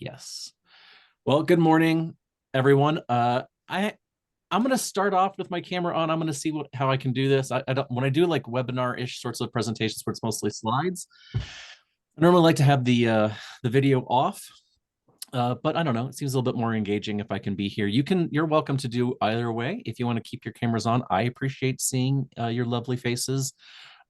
Yes. Well, good morning, everyone. I'm gonna start off with my camera on. I'm gonna see how I can do this. I don't when I do like webinar-ish sorts of presentations where it's mostly slides. I normally like to have the video off, but I don't know. It seems a little bit more engaging if I can be here. You're welcome to do either way. If you want to keep your cameras on, I appreciate seeing your lovely faces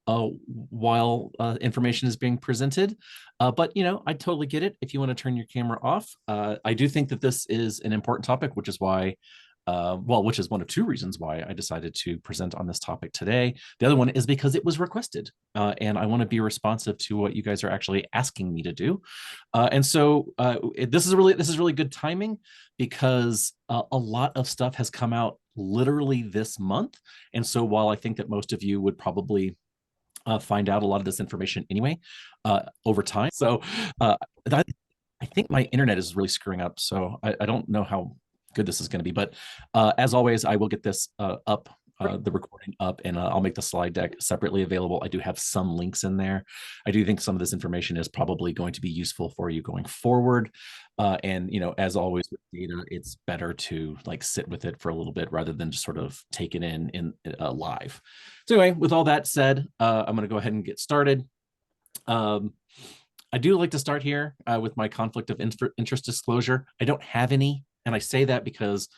while information is being presented. But I totally get it if you want to turn your camera off. I do think that this is an important topic, which is why, which is one of two reasons why I decided to present on this topic today. The other one is because it was requested, and I want to be responsive to what you guys are actually asking me to do. And so this is really good timing because a lot of stuff has come out literally this month. And so while I think that most of you would probably find out a lot of this information anyway over time. So I think my internet is really screwing up. So I don't know how good this is going to be. But as always, I will get this up, the recording up, and I'll make the slide deck separately available. I do have some links in there. I do think some of this information is probably going to be useful for you going forward. And as always with data, it's better to like sit with it for a little bit rather than just sort of take it in live. So anyway, with all that said, I'm going to go ahead and get started. I do like to start here with my conflict of interest disclosure. I don't have any, and I say that because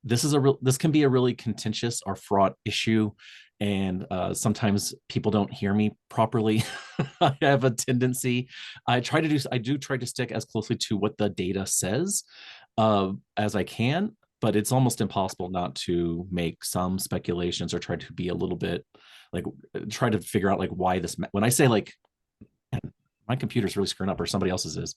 this can be a really contentious or fraught issue, and sometimes people don't hear me properly. I have a tendency. I do try to stick as closely to what the data says as I can, but it's almost impossible not to make some speculations or try to be a little bit like try to figure out like why this. When I say like my computer's really screwing up or somebody else's is.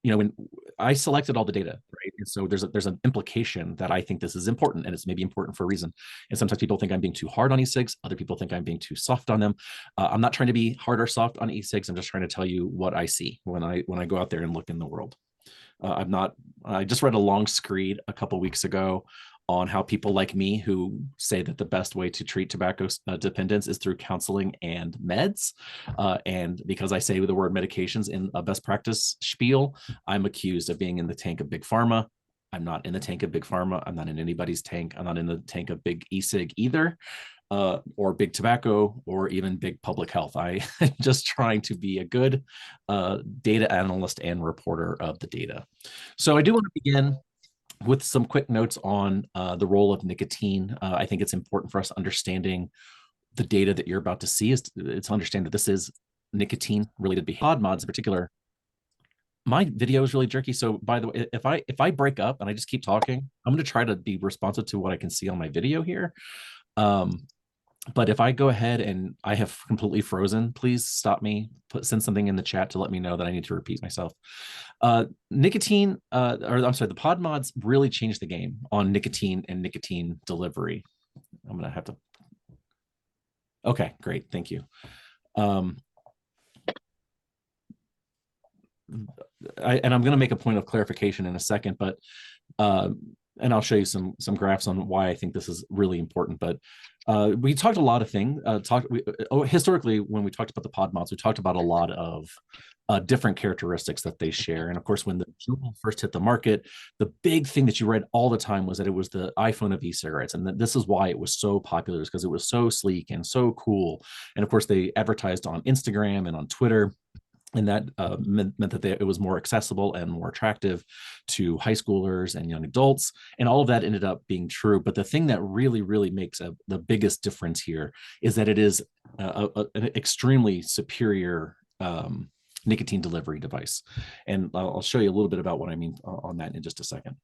When I selected all the data, right? And so there's an implication that I think this is important, and it's maybe important for a reason. And sometimes people think I'm being too hard on e-cigs. Other people think I'm being too soft on them. I'm not trying to be hard or soft on e-cigs. I'm just trying to tell you what I see when I go out there and look in the world. I just read a long screed a couple weeks ago on how people like me who say that the best way to treat tobacco dependence is through counseling and meds. And because I say the word medications in a best practice spiel, I'm accused of being in the tank of big pharma. I'm not in the tank of big pharma. I'm not in anybody's tank. I'm not in the tank of big e-cig either. Or big tobacco, or even big public health. I'm just trying to be a good data analyst and reporter of the data. So I do want to begin with some quick notes on the role of nicotine. I think it's important for us understanding the data that you're about to see is to understand that this is nicotine related behavior. Pod mods in particular. My video is really jerky. So by the way, if I break up and I just keep talking, I'm going to try to be responsive to what I can see on my video here. But if I go ahead and I have completely frozen, please stop me, send something in the chat to let me know that I need to repeat myself. Nicotine, or I'm sorry, the pod mods really changed the game on nicotine and nicotine delivery. I'm going to have to. Okay, great. Thank you. And I'm going to make a point of clarification in a second, but and I'll show you some graphs on why I think this is really important. But we talked a lot of things. Historically, when we talked about the pod mods, we talked about a lot of different characteristics that they share. And of course, when the Juul first hit the market, the big thing that you read all the time was that it was the iPhone of e-cigarettes, and that this is why it was so popular, because it was so sleek and so cool. And of course, they advertised on Instagram and on Twitter. And that meant that it was more accessible and more attractive to high schoolers and young adults. And all of that ended up being true. But the thing that really, really makes the biggest difference here is that it is an extremely superior nicotine delivery device. And I'll show you a little bit about what I mean on that in just a second.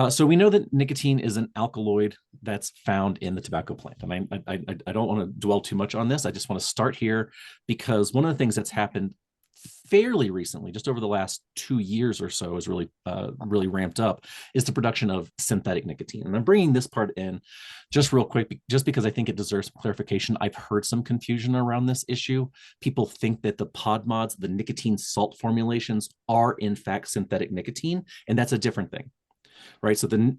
So we know that nicotine is an alkaloid that's found in the tobacco plant. And I don't want to dwell too much on this. I just want to start here because one of the things that's happened fairly recently, just over the last 2 years or so, is really ramped up, is the production of synthetic nicotine. And I'm bringing this part in just real quick, just because I think it deserves clarification. I've heard some confusion around this issue. People think that the pod mods, the nicotine salt formulations, are in fact synthetic nicotine, and that's a different thing. Right, so the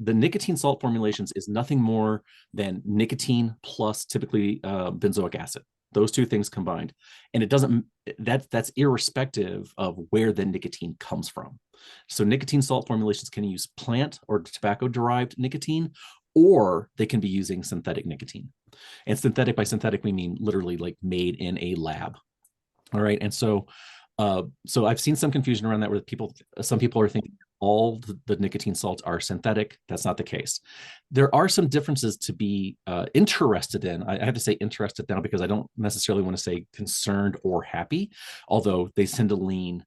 nicotine salt formulations is nothing more than nicotine plus typically benzoic acid. those two things combined. And it doesn't, that's irrespective of where the nicotine comes from. So nicotine salt formulations can use plant or tobacco derived nicotine, or they can be using synthetic nicotine. And synthetic, by synthetic, we mean literally like made in a lab. All right. And so I've seen some confusion around that where some people are thinking all the nicotine salts are synthetic. That's not the case. There are some differences to be interested in. I have to say interested now because I don't necessarily want to say concerned or happy, although they tend to lean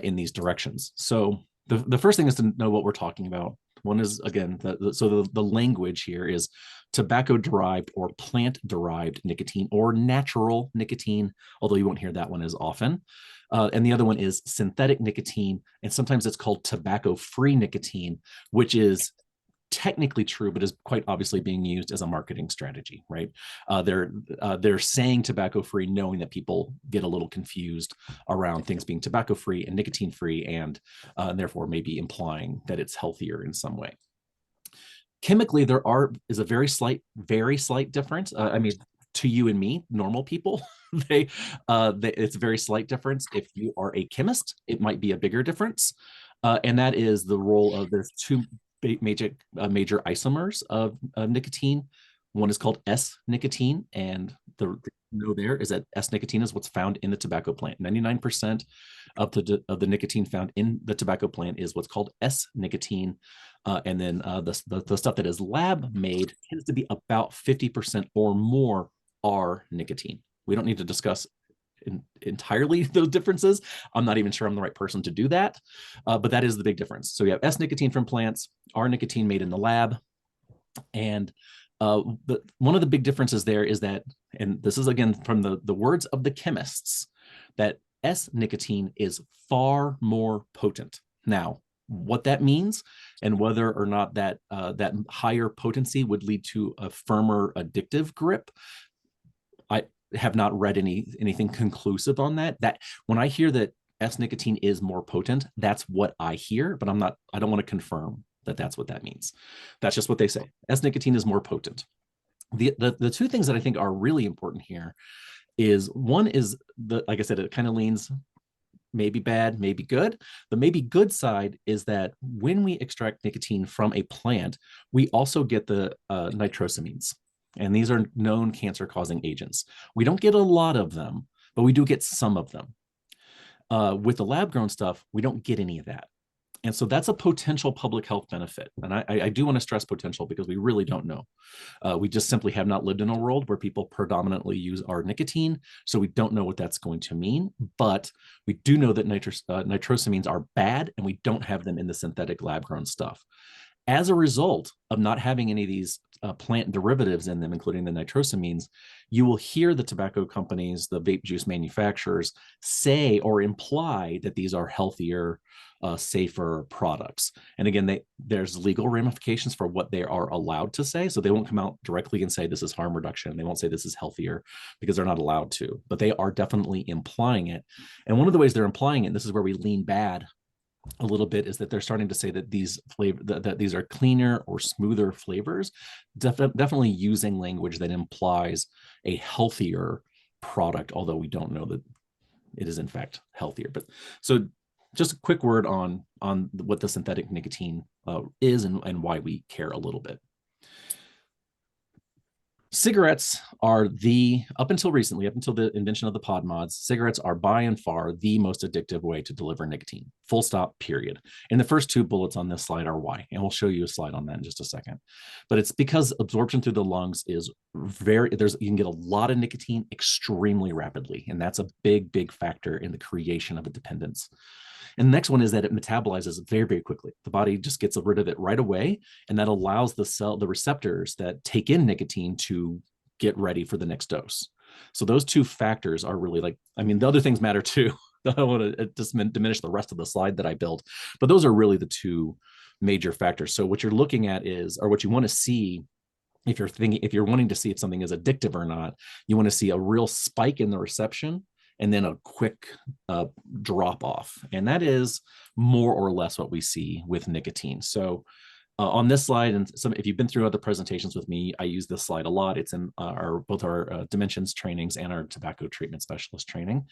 in these directions. So the first thing is to know what we're talking about. One is, again, the language here is tobacco-derived or plant-derived nicotine or natural nicotine, although you won't hear that one as often. And the other one is synthetic nicotine, and sometimes it's called tobacco-free nicotine, which is technically true, but is quite obviously being used as a marketing strategy, right? They're saying tobacco-free, knowing that people get a little confused around things being tobacco-free and nicotine-free, and therefore maybe implying that it's healthier in some way. Chemically, is a very slight difference. I mean, to you and me, normal people, it's a very slight difference. If you are a chemist, it might be a bigger difference, and that is the role of there's two major isomers of nicotine. One is called S-nicotine, and the know there is that S-nicotine is what's found in the tobacco plant. 99% of the nicotine found in the tobacco plant is what's called S-nicotine, and then the stuff that is lab made tends to be about 50% or more R-nicotine. We don't need to discuss entirely those differences. I'm not even sure I'm the right person to do that, but that is the big difference. So we have S-nicotine from plants, R-nicotine made in the lab, and one of the big differences there is that, and this is again from the words of the chemists, that S-nicotine is far more potent. Now, what that means and whether or not that higher potency would lead to a firmer addictive grip, I have not read anything conclusive on that. That when I hear that S-nicotine is more potent, that's what I hear, but I don't want to confirm that that's what that means. That's just what they say. S-nicotine is more potent. The two things that I think are really important here is one is like I said, it kind of leans maybe bad, maybe good. The maybe good side is that when we extract nicotine from a plant, we also get the nitrosamines. And these are known cancer-causing agents. We don't get a lot of them, but we do get some of them. With the lab-grown stuff, we don't get any of that. And so that's a potential public health benefit. And I do want to stress potential because we really don't know. We just simply have not lived in a world where people predominantly use our nicotine. So we don't know what that's going to mean. But we do know that nitrosamines are bad, and we don't have them in the synthetic lab-grown stuff. As a result of not having any of these plant derivatives in them, including the nitrosamines, you will hear the tobacco companies, the vape juice manufacturers say or imply that these are healthier, safer products. And again, there's legal ramifications for what they are allowed to say. So they won't come out directly and say this is harm reduction. They won't say this is healthier because they're not allowed to, but they are definitely implying it. And one of the ways they're implying it, and this is where we lean bad a little bit, is that they're starting to say that these these are cleaner or smoother flavors, definitely using language that implies a healthier product, although we don't know that it is in fact healthier. But so just a quick word on what the synthetic nicotine is and why we care a little bit. Cigarettes are up until recently, up until the invention of the pod mods, cigarettes are by and far the most addictive way to deliver nicotine. Full stop, period. And the first two bullets on this slide are why, and we'll show you a slide on that in just a second. But it's because absorption through the lungs is you can get a lot of nicotine extremely rapidly, and that's a big, big factor in the creation of a dependence. And the next one is that it metabolizes very, very quickly. The body just gets rid of it right away, and that allows the receptors that take in nicotine to get ready for the next dose. So those two factors are really the other things matter too. I don't want to just diminish the rest of the slide that I built, but those are really the two major factors. So what you're looking at is, or what you want to see, if you're wanting to see if something is addictive or not, you want to see a real spike in the reception and then a quick drop off. And that is more or less what we see with nicotine. So On this slide, and if you've been through other presentations with me, I use this slide a lot. It's in both our dimensions trainings and our tobacco treatment specialist training.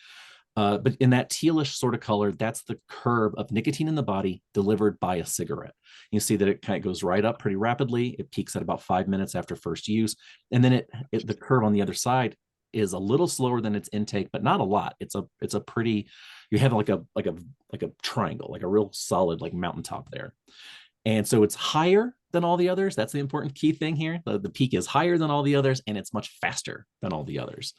But in that tealish sort of color, that's the curve of nicotine in the body delivered by a cigarette. You see that it kind of goes right up pretty rapidly. It peaks at about 5 minutes after first use. And then the curve on the other side is a little slower than its intake, but not a lot. It's a pretty, you have like a triangle, like a real solid like mountaintop there. And so it's higher than all the others. That's the important key thing here. The peak is higher than all the others, and it's much faster than all the others,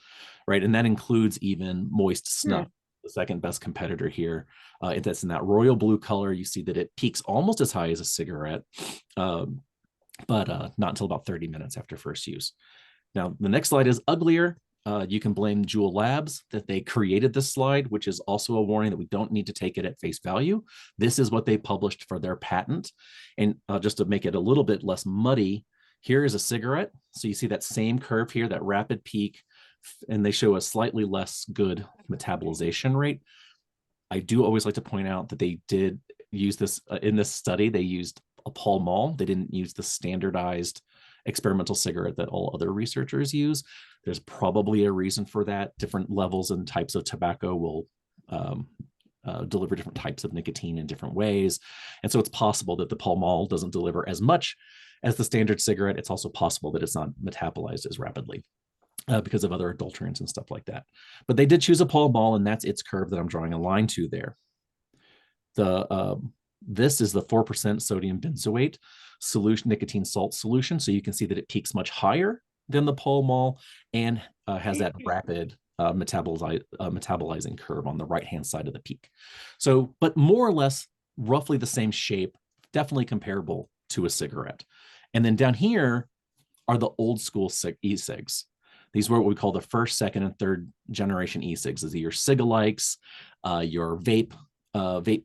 right? And that includes even moist snuff, the second best competitor here. That's in that royal blue color. You see that it peaks almost as high as a cigarette, but not until about 30 minutes after first use. Now, the next slide is uglier. You can blame Juul Labs that they created this slide, which is also a warning that we don't need to take it at face value. This is what they published for their patent. And just to make it a little bit less muddy, here is a cigarette. So you see that same curve here, that rapid peak, and they show a slightly less good metabolization rate. I do always like to point out that they did use this in this study. They used a Pall Mall. They didn't use the standardized experimental cigarette that all other researchers use. There's probably a reason for that. Different levels and types of tobacco will deliver different types of nicotine in different ways. And so it's possible that the Pall Mall doesn't deliver as much as the standard cigarette. It's also possible that it's not metabolized as rapidly because of other adulterants and stuff like that. But they did choose a Pall Mall, and that's its curve that I'm drawing a line to there. This is the 4% sodium benzoate solution, nicotine salt solution. So you can see that it peaks much higher than the Pall Mall and has that rapid metabolizing curve on the right-hand side of the peak. So, but more or less roughly the same shape, definitely comparable to a cigarette. And then down here are the old school e-cigs. These were what we call the first, second, and third generation e-cigs. These are your cigalikes, your vape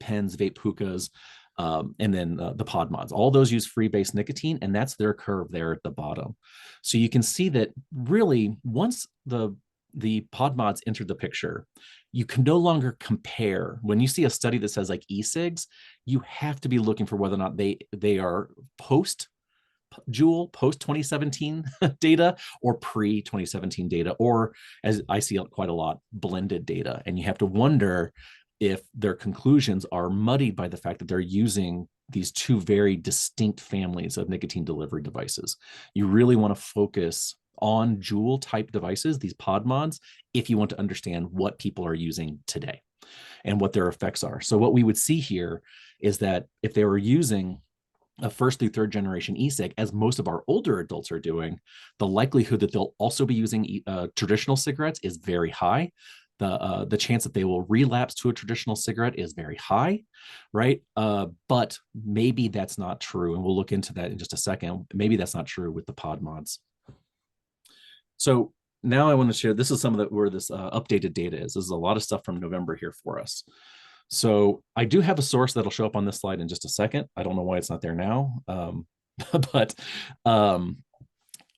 pens, vape hookahs, and then the pod mods. All those use freebase nicotine, and that's their curve there at the bottom. So you can see that really once the pod mods entered the picture, you can no longer compare. When you see a study that says like e-cigs, you have to be looking for whether or not they are post Juul, post 2017 data or pre 2017 data, or as I see quite a lot, blended data. And you have to wonder if their conclusions are muddied by the fact that they're using these two very distinct families of nicotine delivery devices. You really want to focus on Juul type devices, these pod mods, if you want to understand what people are using today and what their effects are. So what we would see here is that if they were using a first through third generation e-cig, as most of our older adults are doing, the likelihood that they'll also be using traditional cigarettes is very high. The chance that they will relapse to a traditional cigarette is very high, right? But maybe that's not true, and we'll look into that in just a second. Maybe that's not true with the pod mods. So now I want to share, this is some of where this updated data is. This is a lot of stuff from November here for us. So I do have a source that'll show up on this slide in just a second. I don't know why it's not there now, but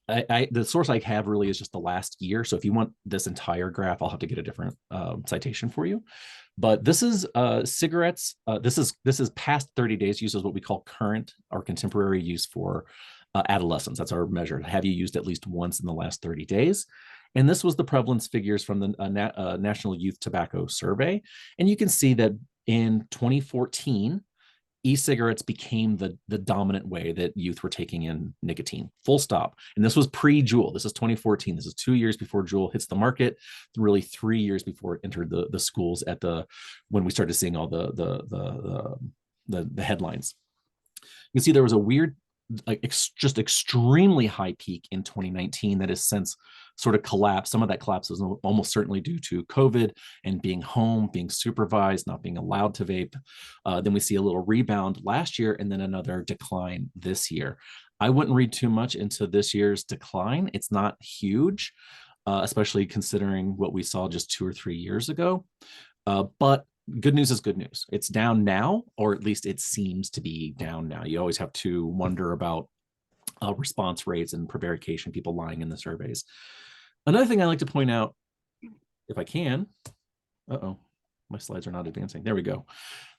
the source I have really is just the last year. So if you want this entire graph, I'll have to get a different citation for you. But this is cigarettes. This is past 30 days use is what we call current or contemporary use for adolescents. That's our measure. Have you used at least once in the last 30 days? And this was the prevalence figures from the National Youth Tobacco Survey. And you can see that in 2014, e-cigarettes became the dominant way that youth were taking in nicotine, full stop. And this was pre-Juul. This is 2014. This is 2 years before Juul hits the market, really 3 years before it entered the schools when we started seeing all the headlines. You can see there was a weird, just extremely high peak in 2019 that has since sort of collapsed. Some of that collapse was almost certainly due to COVID and being home, being supervised, not being allowed to vape. Then we see a little rebound last year and then another decline this year. I wouldn't read too much into this year's decline. It's not huge, especially considering what we saw just 2 or 3 years ago. But good news is good news. It's down now, or at least it seems to be down now. You always have to wonder about response rates and prevarication, people lying in the surveys. Another thing I like to point out, if I can, my slides are not advancing. There we go.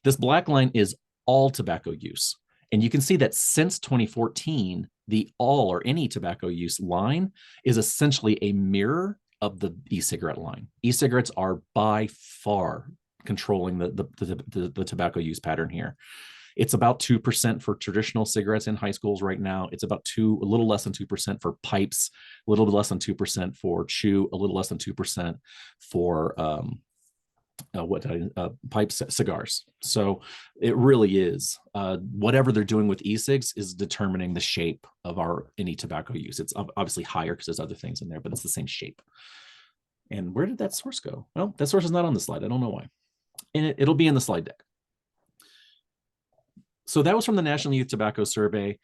This black line is all tobacco use. And you can see that since 2014, the all or any tobacco use line is essentially a mirror of the e-cigarette line. E-cigarettes are by far controlling the tobacco use pattern here. It's about 2% for traditional cigarettes in high schools right now. It's about a little less than 2% for pipes, a little bit less than 2% for chew, a little less than 2% for pipes, cigars. So it really is whatever they're doing with e-cigs is determining the shape of any tobacco use. It's obviously higher because there's other things in there, but it's the same shape. And where did that source go? Well, that source is not on the slide. I don't know why. And it'll be in the slide deck. So that was from the National Youth Tobacco Survey,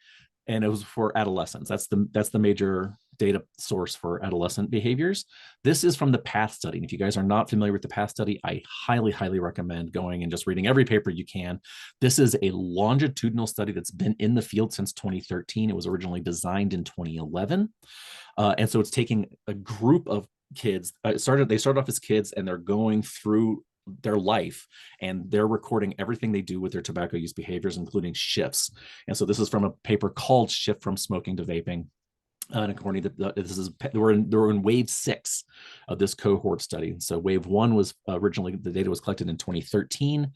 and it was for adolescents. That's the major data source for adolescent behaviors. This is from the PATH study. And if you guys are not familiar with the PATH study, I highly, highly recommend going and just reading every paper you can. This is a longitudinal study that's been in the field since 2013. It was originally designed in 2011. And so it's taking a group of kids. They started off as kids, and they're going through their life, and they're recording everything they do with their tobacco use behaviors, including shifts. And so this is from a paper called Shift from Smoking to Vaping. And according to we're in wave 6 of this cohort study. So wave 1 was originally, the data was collected in 2013,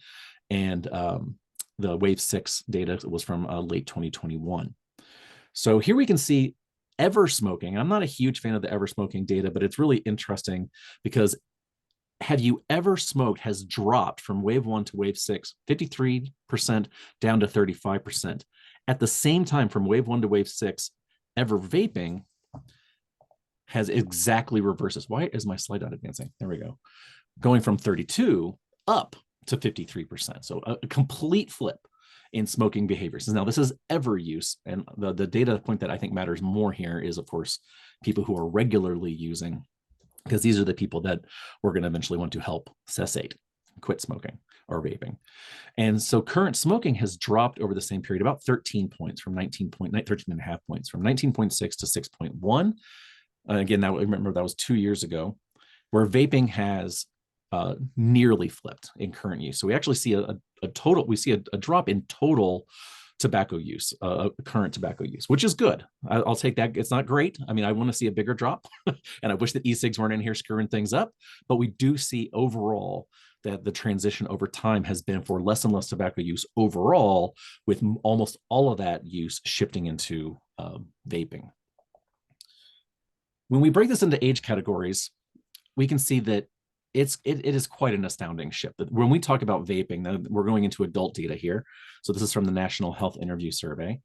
and the wave 6 data was from late 2021. So here we can see ever smoking. I'm not a huge fan of the ever smoking data, but it's really interesting because have you ever smoked has dropped from wave 1 to wave 6, 53% down to 35%. At the same time, from wave 1 to wave 6, ever vaping has exactly reverses. Why is my slide not advancing? There we go. Going from 32 up to 53%. So a complete flip in smoking behaviors. Now, this is ever use. And the data point that I think matters more here is, of course, people who are regularly using, because these are the people that we're going to eventually want to help cessate, quit smoking or vaping. And so current smoking has dropped over the same period about 13 points from 13.5 points from 19.6 to 6.1. Again, remember that was 2 years ago, where vaping has nearly flipped in current use. So we actually see a drop in total tobacco use, current tobacco use, which is good. I'll take that. It's not great. I mean, I want to see a bigger drop, and I wish that e-cigs weren't in here screwing things up, but we do see overall that the transition over time has been for less and less tobacco use overall, with almost all of that use shifting into vaping. When we break this into age categories, we can see that it is quite an astounding shift. When we talk about vaping, we're going into adult data here. So this is from the National Health Interview Survey.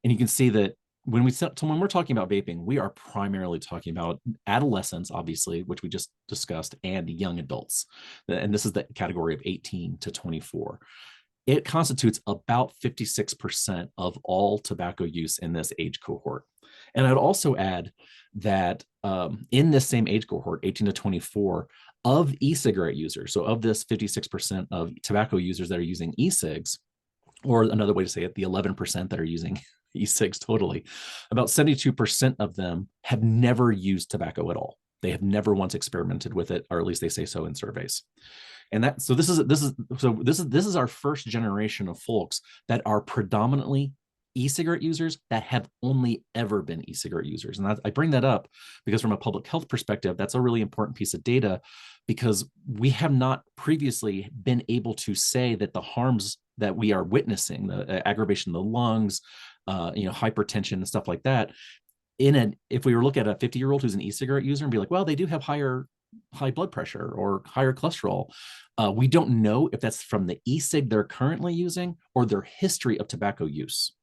And you can see that when we're talking about vaping, we are primarily talking about adolescents, obviously, which we just discussed, and young adults. And this is the category of 18 to 24. It constitutes about 56% of all tobacco use in this age cohort. And I'd also add that in this same age cohort, 18 to 24, of e-cigarette users, so of this 56% of tobacco users that are using e-cigs, or another way to say it, the 11% that are using e-cigs totally, about 72% of them have never used tobacco at all. They have never once experimented with it, or at least they say so in surveys. And this is our first generation of folks that are predominantly e-cigarette users that have only ever been e-cigarette users. And I bring that up because from a public health perspective, that's a really important piece of data, because we have not previously been able to say that the harms that we are witnessing, the aggravation of the lungs, hypertension and stuff like that, if we were looking at a 50-year-old who's an e-cigarette user and be like, well, they do have high blood pressure or higher cholesterol. We don't know if that's from the e-cig they're currently using or their history of tobacco use.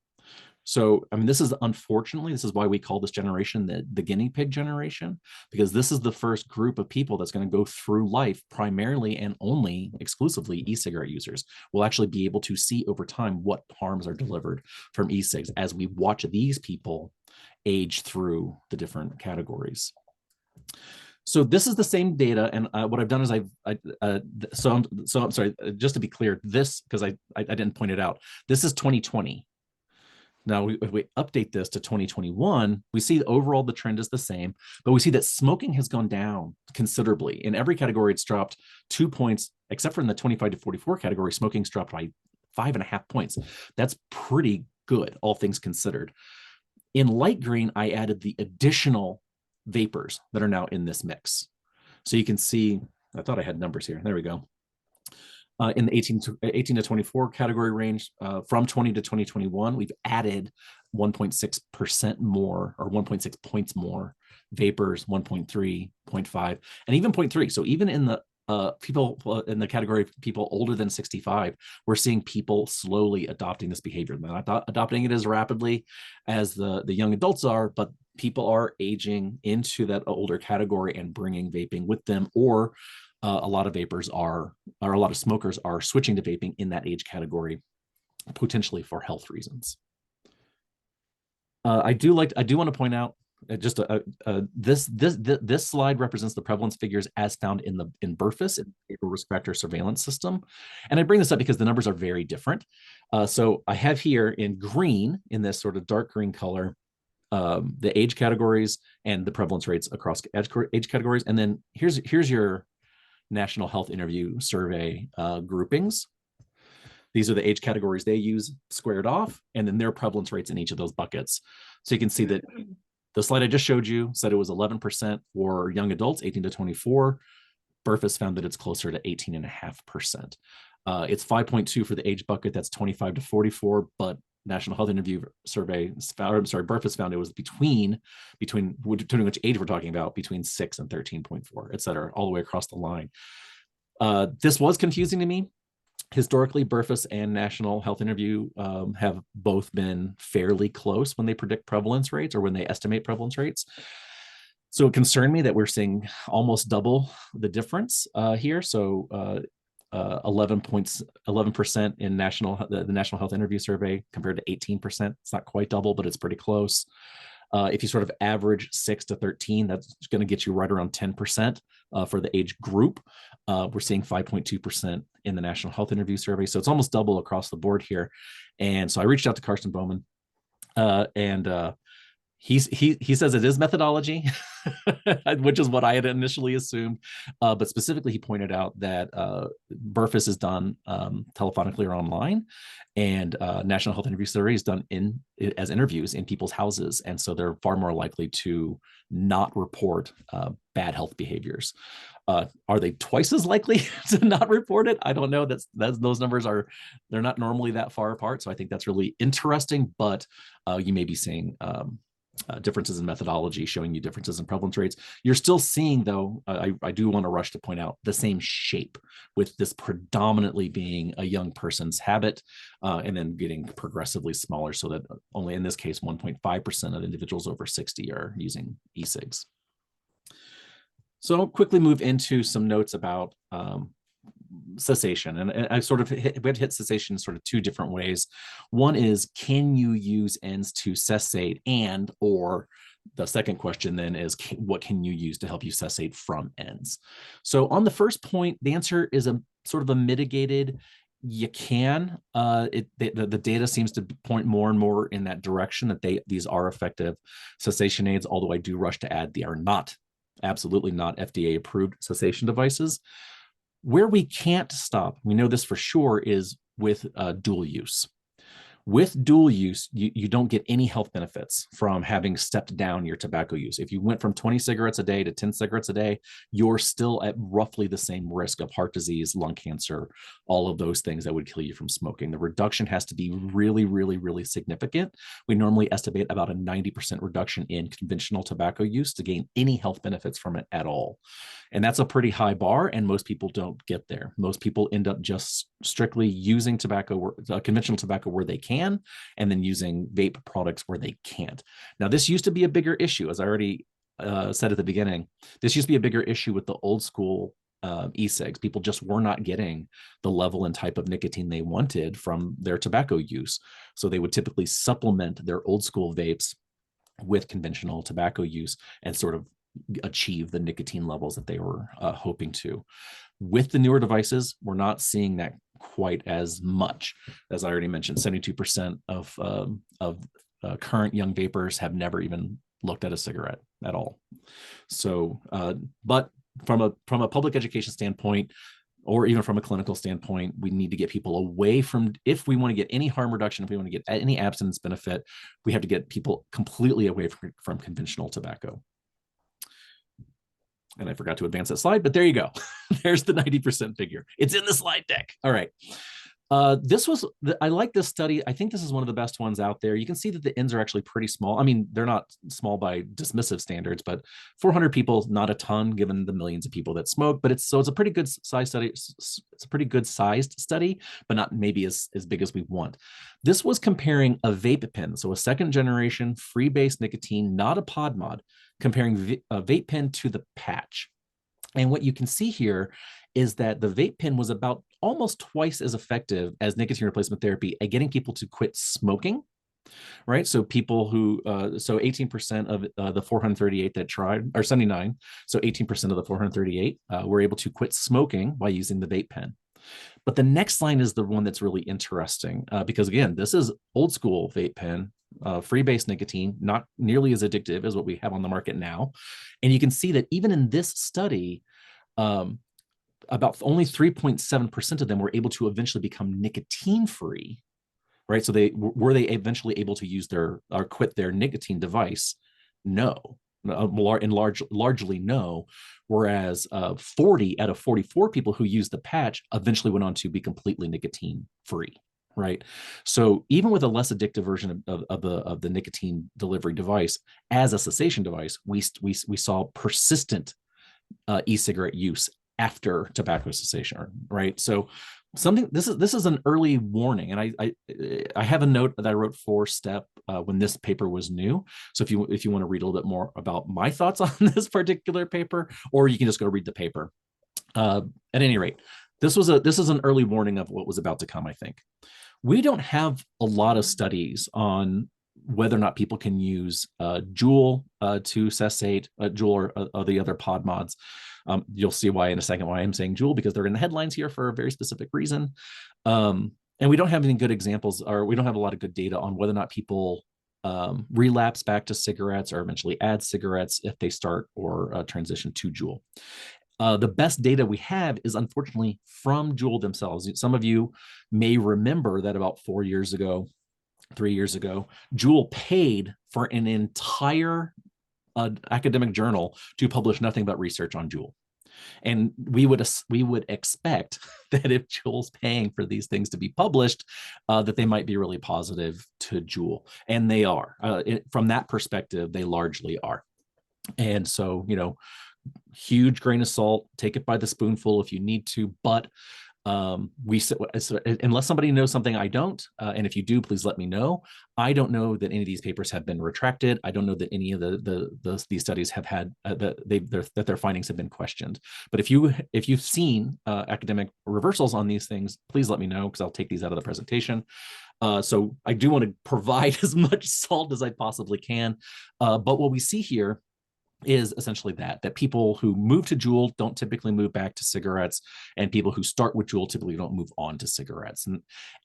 So, I mean, this is why we call this generation the guinea pig generation, because this is the first group of people that's going to go through life primarily and only exclusively e-cigarette users. We'll actually be able to see over time what harms are delivered from e-cigs as we watch these people age through the different categories. So this is the same data, and what I've done is I'm sorry, just to be clear, this, because I didn't point it out, this is 2020. Now, if we update this to 2021, we see overall the trend is the same, but we see that smoking has gone down considerably. In every category, it's dropped 2 points, except for in the 25 to 44 category, smoking's dropped by 5.5 points. That's pretty good, all things considered. In light green, I added the additional vapors that are now in this mix. So you can see, I thought I had numbers here. There we go. In the 18 to 24 category range, from 20 to 2021, we've added 1.6% more, or 1.6 points more vapors, 1.3, 0.5, and even 0.3. So even in the people in the category of people older than 65, we're seeing people slowly adopting this behavior. They're not adopting it as rapidly as the young adults are, but people are aging into that older category and bringing vaping with them, or a lot of vapors are, or a lot of smokers are switching to vaping in that age category, potentially for health reasons. I do want to point out just this slide represents the prevalence figures as found in BRFIS, in the Behavioral Risk Factor Surveillance System, and I bring this up because the numbers are very different. So I have here in green, in this sort of dark green color, the age categories and the prevalence rates across age categories, and then here's your National Health Interview Survey groupings. These are the age categories they use squared off, and then their prevalence rates in each of those buckets. So you can see that the slide I just showed you said it was 11% for young adults, 18 to 24. BRFIS found that it's closer to 18.5%. It's 5.2 for the age bucket, that's 25 to 44, but National Health Interview Survey, BRFIS found it was between which age we're talking about, between 6 and 13.4, et cetera, all the way across the line. This was confusing to me. Historically, BRFIS and National Health Interview have both been fairly close when they predict prevalence rates or when they estimate prevalence rates. So it concerned me that we're seeing almost double the difference here. So 11% in the National Health Interview Survey compared to 18%. It's not quite double, but it's pretty close. If you sort of average 6 to 13, that's going to get you right around 10% for the age group. We're seeing 5.2% in the National Health Interview Survey. So it's almost double across the board here. And so I reached out to Carsten Bowman, and he says it is methodology, which is what I had initially assumed. But specifically, he pointed out that BRFIS is done telephonically or online, and National Health Interview Survey is done as interviews in people's houses, and so they're far more likely to not report bad health behaviors. Are they twice as likely to not report it? I don't know. Those numbers they're not normally that far apart, so I think that's really interesting. But you may be seeing differences in methodology showing you differences in prevalence rates. You're still seeing, though, I do want to rush to point out the same shape, with this predominantly being a young person's habit, and then getting progressively smaller, so that only in this case 1.5% of individuals over 60 are using e-cigs. So I'll quickly move into some notes about cessation, and I sort of hit cessation in sort of two different ways. One is, can you use ends to cessate, and or the second question then is, what can you use to help you cessate from ends? So on the first point, the answer is a sort of a mitigated. You can. The data seems to point more and more in that direction, that these are effective cessation aids, although I do rush to add they are not, absolutely not, FDA approved cessation devices. Where we can't stop, we know this for sure, is with dual use. With dual use, you don't get any health benefits from having stepped down your tobacco use. If you went from 20 cigarettes a day to 10 cigarettes a day, you're still at roughly the same risk of heart disease, lung cancer, all of those things that would kill you from smoking. The reduction has to be really, really, really significant. We normally estimate about a 90% reduction in conventional tobacco use to gain any health benefits from it at all. And that's a pretty high bar, and most people don't get there. Most people end up just strictly using conventional tobacco where they can, and then using vape products where they can't. Now, this used to be a bigger issue, as I already said at the beginning. This used to be a bigger issue with the old school e-cigs. People just were not getting the level and type of nicotine they wanted from their tobacco use. So they would typically supplement their old school vapes with conventional tobacco use and sort of achieve the nicotine levels that they were hoping to. With the newer devices, we're not seeing that quite as much. As I already mentioned, 72% of current young vapors have never even looked at a cigarette at all. So, but from a public education standpoint, or even from a clinical standpoint, we need to get people away from, if we want to get any harm reduction, if we want to get any abstinence benefit, we have to get people completely away from conventional tobacco. And I forgot to advance that slide, but there you go. There's the 90% figure. It's in the slide deck. All right. I like this study. I think this is one of the best ones out there. You can see that the ends are actually pretty small. I mean, they're not small by dismissive standards, but 400 people, not a ton given the millions of people that smoke, but it's a pretty good size study. It's a pretty good sized study, but not maybe as big as we want. This was comparing a vape pen, so a second generation free base nicotine, not a pod mod, comparing a vape pen to the patch. And what you can see here is that the vape pen was about almost twice as effective as nicotine replacement therapy at getting people to quit smoking, right? So people who, so 18% of the 438 that tried, or 79, so 18% of the 438 were able to quit smoking by using the vape pen. But the next line is the one that's really interesting because, again, this is old school vape pen, free base nicotine, not nearly as addictive as what we have on the market now. And you can see that even in this study, about only 3.7% of them were able to eventually become nicotine free, right? So were they eventually able to use their or quit their nicotine device? No, largely no. Whereas 40 out of 44 people who used the patch eventually went on to be completely nicotine free, right? So even with a less addictive version of the nicotine delivery device as a cessation device, we saw persistent e-cigarette use after tobacco cessation, right? So this is an early warning, and I have a note that I wrote for STEP when this paper was new. So if you want to read a little bit more about my thoughts on this particular paper, or you can just go read the paper. At any rate, this is an early warning of what was about to come. I think we don't have a lot of studies on whether or not people can use Juul to cessate, Juul or the other pod mods. You'll see why in a second why I'm saying Juul, because they're in the headlines here for a very specific reason. And we don't have any good examples, or we don't have a lot of good data on whether or not people relapse back to cigarettes or eventually add cigarettes if they start or transition to Juul. The best data we have is unfortunately from Juul themselves. Some of you may remember that about 3 years ago, Juul paid for an entire academic journal to publish nothing but research on Juul. And we would expect that if Juul's paying for these things to be published, that they might be really positive to Juul. And they are. From that perspective, they largely are. And so, huge grain of salt, take it by the spoonful if you need to, but unless somebody knows something I don't, and if you do, please let me know. I don't know that any of these papers have been retracted. I don't know that any of these studies have had that their findings have been questioned. But if you've seen academic reversals on these things, please let me know, because I'll take these out of the presentation. So I do want to provide as much salt as I possibly can. But what we see here is essentially that people who move to Juul don't typically move back to cigarettes, and people who start with Juul typically don't move on to cigarettes.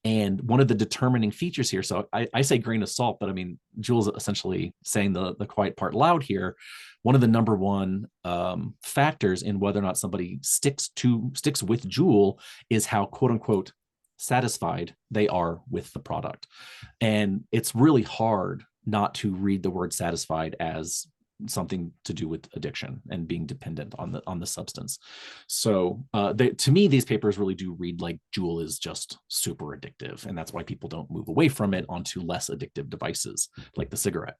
And one of the determining features here, so I say grain of salt, but I mean, Juul's essentially saying the quiet part loud here. One of the number one factors in whether or not somebody sticks with Juul is how, quote unquote, satisfied they are with the product. And it's really hard not to read the word satisfied as something to do with addiction and being dependent on the substance. So to me, these papers really do read like Juul is just super addictive, and that's why people don't move away from it onto less addictive devices like the cigarette.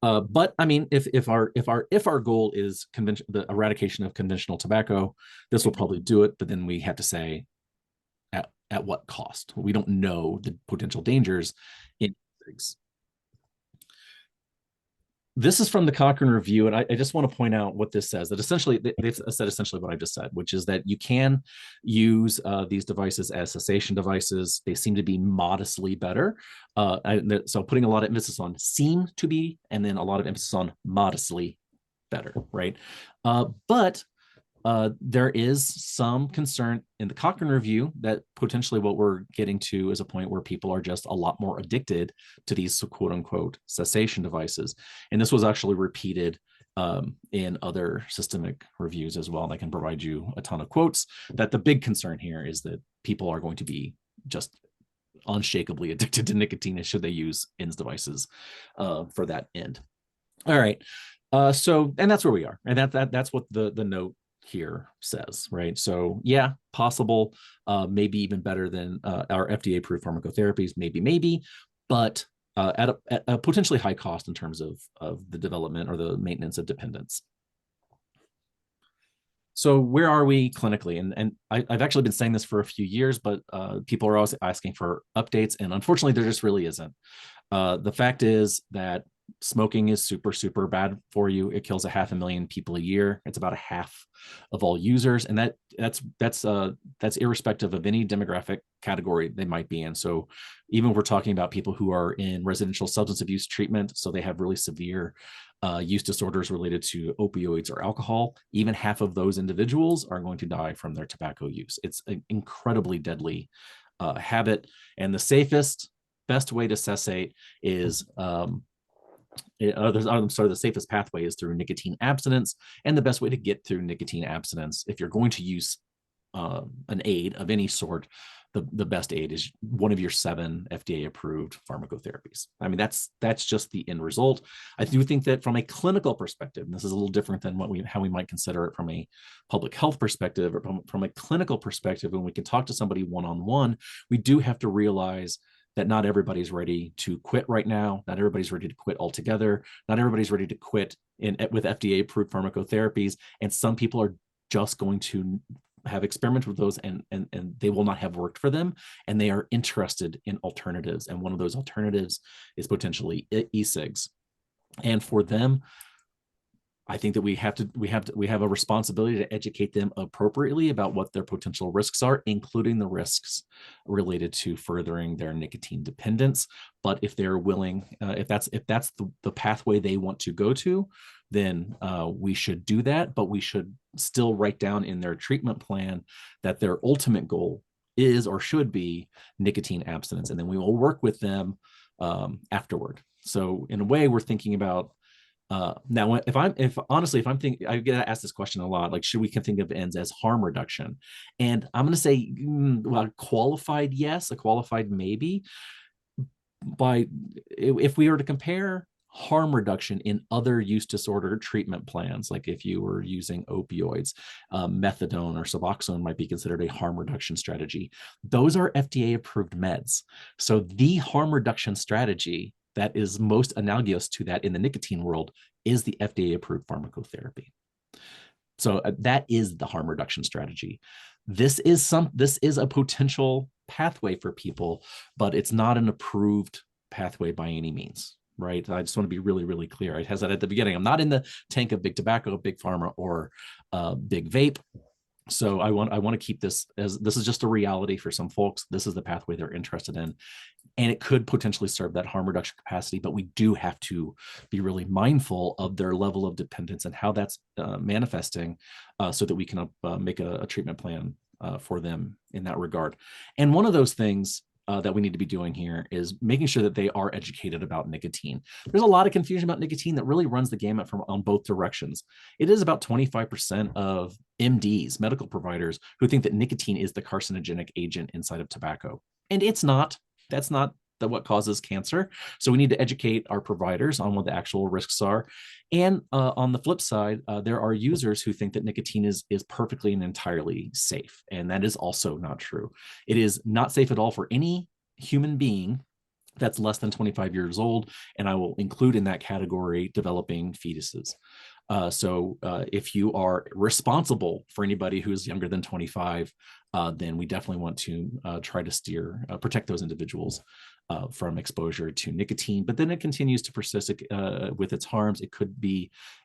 But I mean, if our goal is the eradication of conventional tobacco, this will probably do it. But then we have to say, at what cost? We don't know the potential dangers in cigs. This is from the Cochrane Review, and I just want to point out what this says. That essentially, they've said essentially what I just said, which is that you can use these devices as cessation devices. They seem to be modestly better. So putting a lot of emphasis on seem to be, and then a lot of emphasis on modestly better, right? But there is some concern in the Cochrane Review that potentially what we're getting to is a point where people are just a lot more addicted to these quote unquote cessation devices. And this was actually repeated in other systemic reviews as well. And I can provide you a ton of quotes that the big concern here is that people are going to be just unshakably addicted to nicotine should they use INS devices for that end. All right. So, and that's where we are. And that's what the note here says, right? So yeah, possible, maybe even better than our FDA approved pharmacotherapies, maybe, but at a potentially high cost in terms of the development or the maintenance of dependence. So where are we clinically? And I've actually been saying this for a few years, but people are always asking for updates, and unfortunately, there just really isn't. The fact is that smoking is super bad for you. It kills 500,000 people a year. It's about a half of all users, and that's irrespective of any demographic category they might be in. So even if we're talking about people who are in residential substance abuse treatment, so they have really severe use disorders related to opioids or alcohol, even half of those individuals are going to die from their tobacco use. It's an incredibly deadly habit, and the best way to cessate is the safest pathway is through nicotine abstinence. And the best way to get through nicotine abstinence, if you're going to use an aid of any sort, the best aid is one of your 7 FDA approved pharmacotherapies. I mean, that's just the end result. I do think that from a clinical perspective, and this is a little different than how we might consider it from a public health perspective, or from a clinical perspective, when we can talk to somebody one-on-one, we do have to realize that not everybody's ready to quit right now. Not everybody's ready to quit altogether. Not everybody's ready to quit with FDA approved pharmacotherapies. And some people are just going to have experimented with those and they will not have worked for them. And they are interested in alternatives. And one of those alternatives is potentially e-cigs. And for them, I think that we have a responsibility to educate them appropriately about what their potential risks are, including the risks related to furthering their nicotine dependence. But if they're willing, if that's the pathway they want to go to, then we should do that. But we should still write down in their treatment plan that their ultimate goal is or should be nicotine abstinence, and then we will work with them afterward. So in a way, we're thinking about. Now, if I'm thinking, I get asked this question a lot, like, should we think of ends as harm reduction? And I'm going to say, well, qualified, yes, a qualified, maybe. If we were to compare harm reduction in other use disorder treatment plans, like if you were using opioids, methadone or Suboxone might be considered a harm reduction strategy. Those are FDA approved meds. So the harm reduction strategy that is most analogous to that in the nicotine world is the FDA approved pharmacotherapy. So that is the harm reduction strategy. This is a potential pathway for people, but it's not an approved pathway by any means, right? I just want to be really, really clear. It has that at the beginning. I'm not in the tank of big tobacco, big pharma, or big vape. So I want to keep this as this is just a reality for some folks. This is the pathway they're interested in. And it could potentially serve that harm reduction capacity, but we do have to be really mindful of their level of dependence and how that's manifesting so that we can make a treatment plan for them in that regard. And one of those things that we need to be doing here is making sure that they are educated about nicotine. There's a lot of confusion about nicotine that really runs the gamut on both directions. It is about 25% of MDs, medical providers, who think that nicotine is the carcinogenic agent inside of tobacco. And it's not. That's not what causes cancer. So we need to educate our providers on what the actual risks are. And on the flip side, there are users who think that nicotine is perfectly and entirely safe. And that is also not true. It is not safe at all for any human being that's less than 25 years old. And I will include in that category developing fetuses. So if you are responsible for anybody who is younger than 25, then we definitely want to try to protect those individuals from exposure to nicotine. But then it continues to persist with its harms. It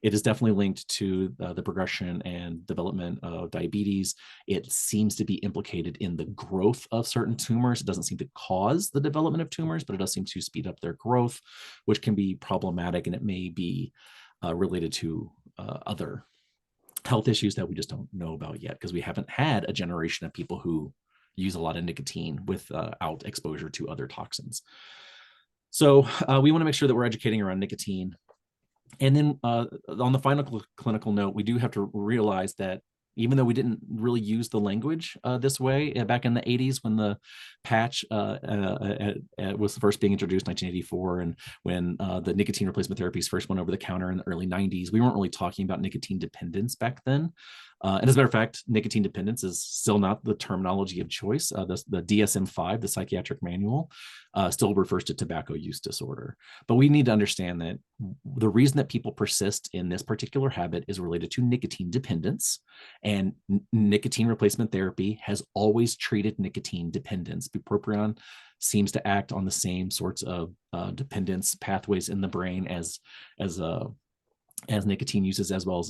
is definitely linked to the progression and development of diabetes. It seems to be implicated in the growth of certain tumors. It doesn't seem to cause the development of tumors, but it does seem to speed up their growth, which can be problematic, and it may be related to other health issues that we just don't know about yet, because we haven't had a generation of people who use a lot of nicotine without exposure to other toxins. So we want to make sure that we're educating around nicotine. And then on the final clinical note, we do have to realize that even though we didn't really use the language this way back in the 80s when the patch was first being introduced in 1984, and when the nicotine replacement therapies first went over the counter in the early 90s, we weren't really talking about nicotine dependence back then. And as a matter of fact, nicotine dependence is still not the terminology of choice. The DSM-5, the psychiatric manual, still refers to tobacco use disorder. But we need to understand that the reason that people persist in this particular habit is related to nicotine dependence, and nicotine replacement therapy has always treated nicotine dependence. Bupropion seems to act on the same sorts of dependence pathways in the brain as nicotine uses, as well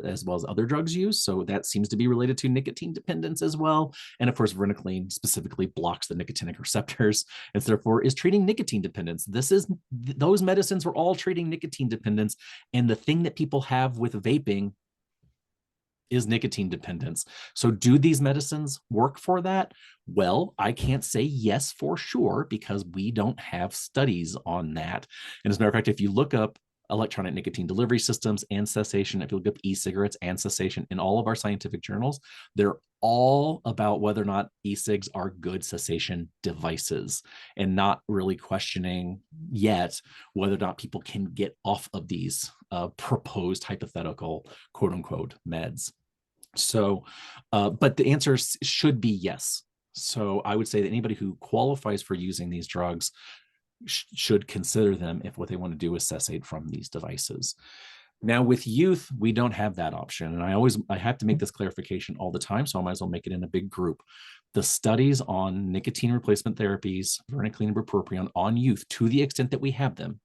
as other drugs use. So that seems to be related to nicotine dependence as well. And of course, varenicline specifically blocks the nicotinic receptors, and therefore is treating nicotine dependence. Those medicines were all treating nicotine dependence. And the thing that people have with vaping is nicotine dependence. So do these medicines work for that? Well, I can't say yes for sure because we don't have studies on that. And as a matter of fact, if you look up electronic nicotine delivery systems and cessation, if you look up e-cigarettes and cessation in all of our scientific journals, they're all about whether or not e-cigs are good cessation devices, and not really questioning yet whether or not people can get off of these proposed hypothetical quote unquote meds. So, but the answer should be yes. So I would say that anybody who qualifies for using these drugs should consider them if what they want to do is cessate from these devices. Now with youth, we don't have that option. And I have to make this clarification all the time, so I might as well make it in a big group. The studies on nicotine replacement therapies, varenicline and bupropion on youth, to the extent that we have them,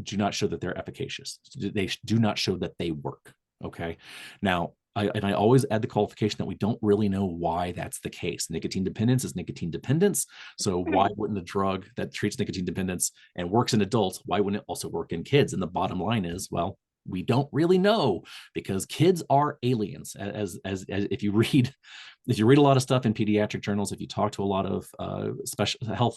do not show that they're efficacious. They do not show that they work. Okay. Now, I always add the qualification that we don't really know why that's the case. Nicotine dependence is nicotine dependence. So why wouldn't a drug that treats nicotine dependence and works in adults, why wouldn't it also work in kids? And the bottom line is, well, we don't really know, because kids are aliens. As if you read a lot of stuff in pediatric journals, if you talk to a lot of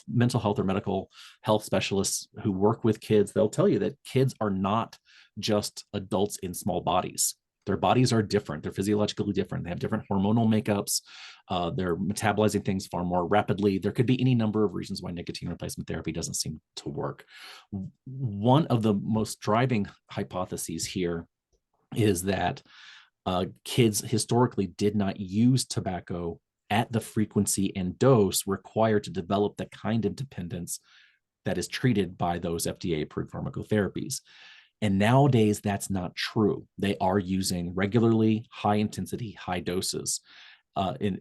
mental health or medical health specialists who work with kids, they'll tell you that kids are not just adults in small bodies. Their bodies are different. They're physiologically different. They have different hormonal makeups. They're metabolizing things far more rapidly. There could be any number of reasons why nicotine replacement therapy doesn't seem to work. One of the most driving hypotheses here is that kids historically did not use tobacco at the frequency and dose required to develop the kind of dependence that is treated by those FDA-approved pharmacotherapies. And nowadays, that's not true. They are using regularly high intensity, high doses. And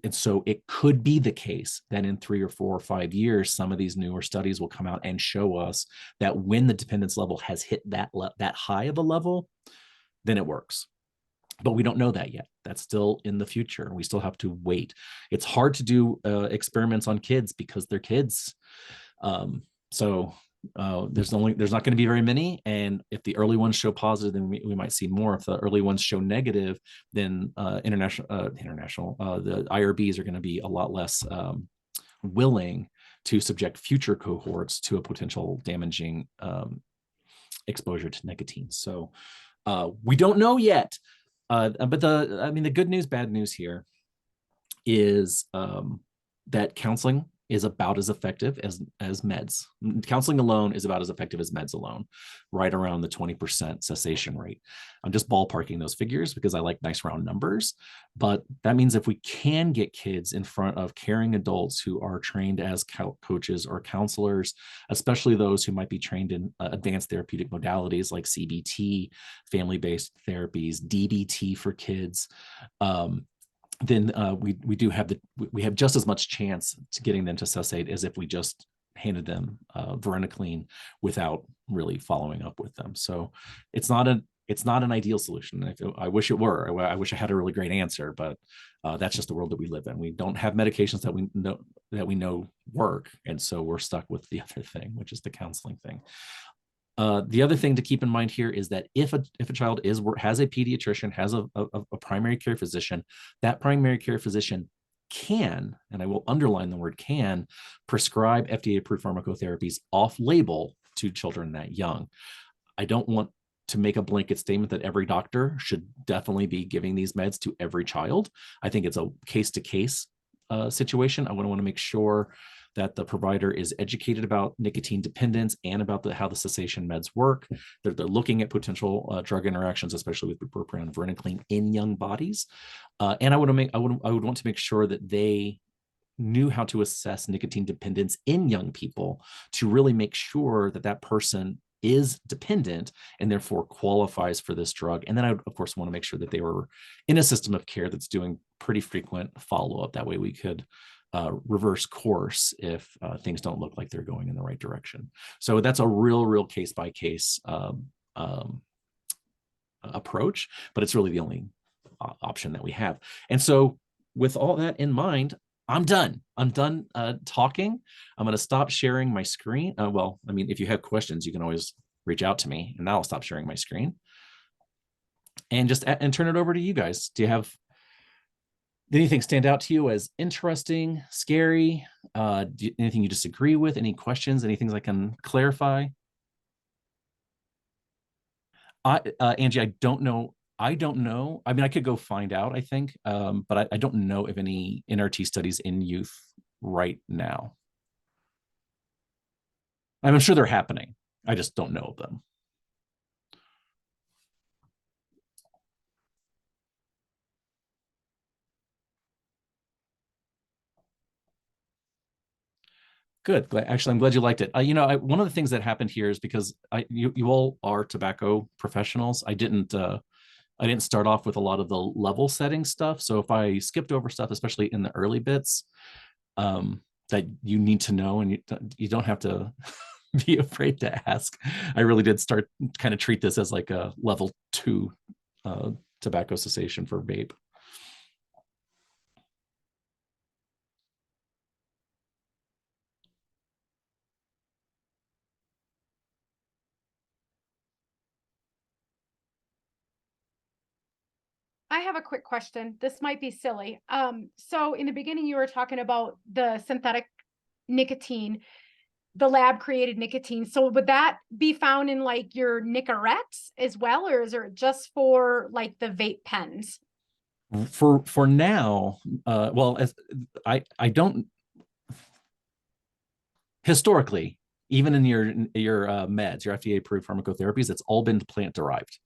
so it could be the case that in 3 or 4 or 5 years, some of these newer studies will come out and show us that when the dependence level has hit that high of a level, then it works. But we don't know that yet. That's still in the future. We still have to wait. It's hard to do experiments on kids because they're kids. There's not going to be very many, and if the early ones show positive, then we might see more. If the early ones show negative, then the IRBs are going to be a lot less willing to subject future cohorts to a potential damaging exposure to nicotine. So we don't know yet, but the good news, bad news here is that counseling is about as effective as meds. Counseling alone is about as effective as meds alone, right around the 20% cessation rate. I'm just ballparking those figures because I like nice round numbers, but that means if we can get kids in front of caring adults who are trained as coaches or counselors, especially those who might be trained in advanced therapeutic modalities like CBT, family-based therapies, DBT for kids, then we have just as much chance to getting them to cessate as if we just handed them varenicline without really following up with them. So it's not an ideal solution. I wish it were. I wish I had a really great answer, but that's just the world that we live in. We don't have medications that we know work, and so we're stuck with the other thing, which is the counseling thing. The other thing to keep in mind here is that if a child has a pediatrician, has a primary care physician, that primary care physician can, and I will underline the word can, prescribe FDA-approved pharmacotherapies off-label to children that young. I don't want to make a blanket statement that every doctor should definitely be giving these meds to every child. I think it's a case to case situation. I want to make sure that the provider is educated about nicotine dependence and about how the cessation meds work. They're looking at potential drug interactions, especially with bupropion and varenicline in young bodies. And I would want to make sure that they knew how to assess nicotine dependence in young people to really make sure that that person is dependent and therefore qualifies for this drug. And then I would, of course, want to make sure that they were in a system of care that's doing pretty frequent follow-up. That way we could reverse course if things don't look like they're going in the right direction. So that's a real case by case approach, but it's really the only option that we have. And so with all that in mind, I'm done talking. I'm going to stop sharing my screen. Well, I mean, if you have questions, you can always reach out to me, and I'll stop sharing my screen and turn it over to you guys. Do you have anything stand out to you as interesting, scary? Anything you disagree with? Any questions? Any things I can clarify? Angie, I don't know. I mean, I could go find out, I think, but I don't know of any NRT studies in youth right now. I'm sure they're happening. I just don't know of them. Good. Actually, I'm glad you liked it. One of the things that happened here is because you all are tobacco professionals. I didn't start off with a lot of the level setting stuff. So if I skipped over stuff, especially in the early bits, that you need to know, and you don't have to be afraid to ask. I really did start kind of treat this as like a level 2 tobacco cessation for vape. I have a quick question. This might be silly. So in the beginning, you were talking about the synthetic nicotine, the lab created nicotine. So would that be found in like your Nicorettes as well, or is it just for like the vape pens? For now, well, as I don't historically, even in your meds, your FDA approved pharmacotherapies, it's all been plant derived.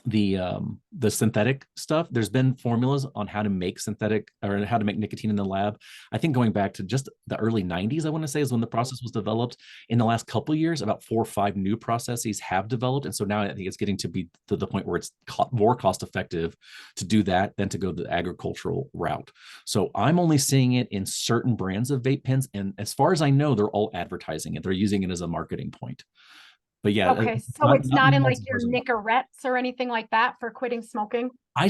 The synthetic stuff, there's been formulas on how to make synthetic or how to make nicotine in the lab. I think going back to just the early 90s, I want to say, is when the process was developed. In the last couple of years, about 4 or 5 new processes have developed, and so now I think it's getting to be to the point where it's more cost effective to do that than to go the agricultural route. So I'm only seeing it in certain brands of vape pens, and as far as I know, they're all advertising it. They're using it as a marketing point. But yeah, Okay, so it's not in like your Nicorettes or anything like that for quitting smoking? I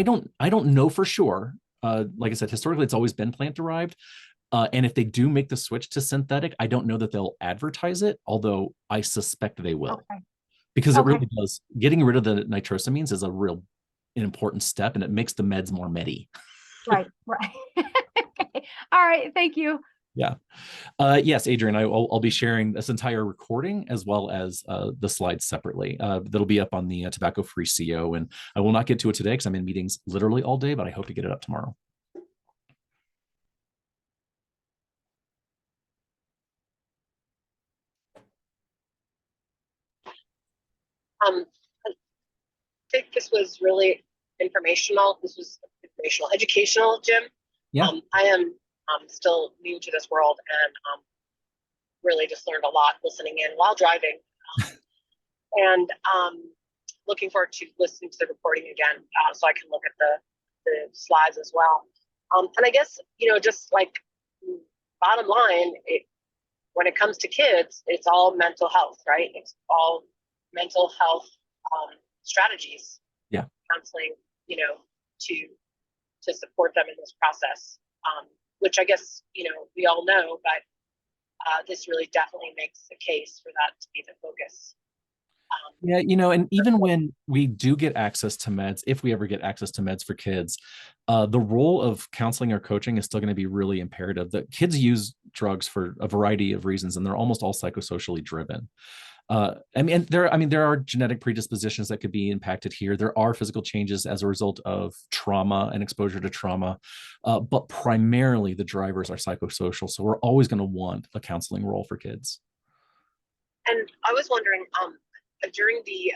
don't know for sure. Like I said, historically, it's always been plant derived. And if they do make the switch to synthetic, I don't know that they'll advertise it, although I suspect they will. Okay. Because it really does. Getting rid of the nitrosamines is an important step, and it makes the meds more medi. Right. Okay. All right. Thank you. Yeah. Yes, Adrian, I'll be sharing this entire recording as well as the slides separately. That'll be up on the Tobacco Free CO, and I will not get to it today because I'm in meetings literally all day, but I hope to get it up tomorrow. I think this was really informational. This was informational, educational, Jim. Yeah. I am still new to this world, and really just learned a lot listening in while driving. And looking forward to listening to the recording again, so I can look at the slides as well. And I guess, just like bottom line, when it comes to kids, it's all mental health, right? It's all mental health strategies. Yeah. Counseling, to support them in this process, which I guess, we all know, but this really definitely makes a case for that to be the focus. Yeah, and even when we do get access to meds, if we ever get access to meds for kids, the role of counseling or coaching is still going to be really imperative. That kids use drugs for a variety of reasons, and they're almost all psychosocially driven. There are genetic predispositions that could be impacted here. There are physical changes as a result of trauma and exposure to trauma, but primarily the drivers are psychosocial. So we're always going to want a counseling role for kids. And I was wondering, during the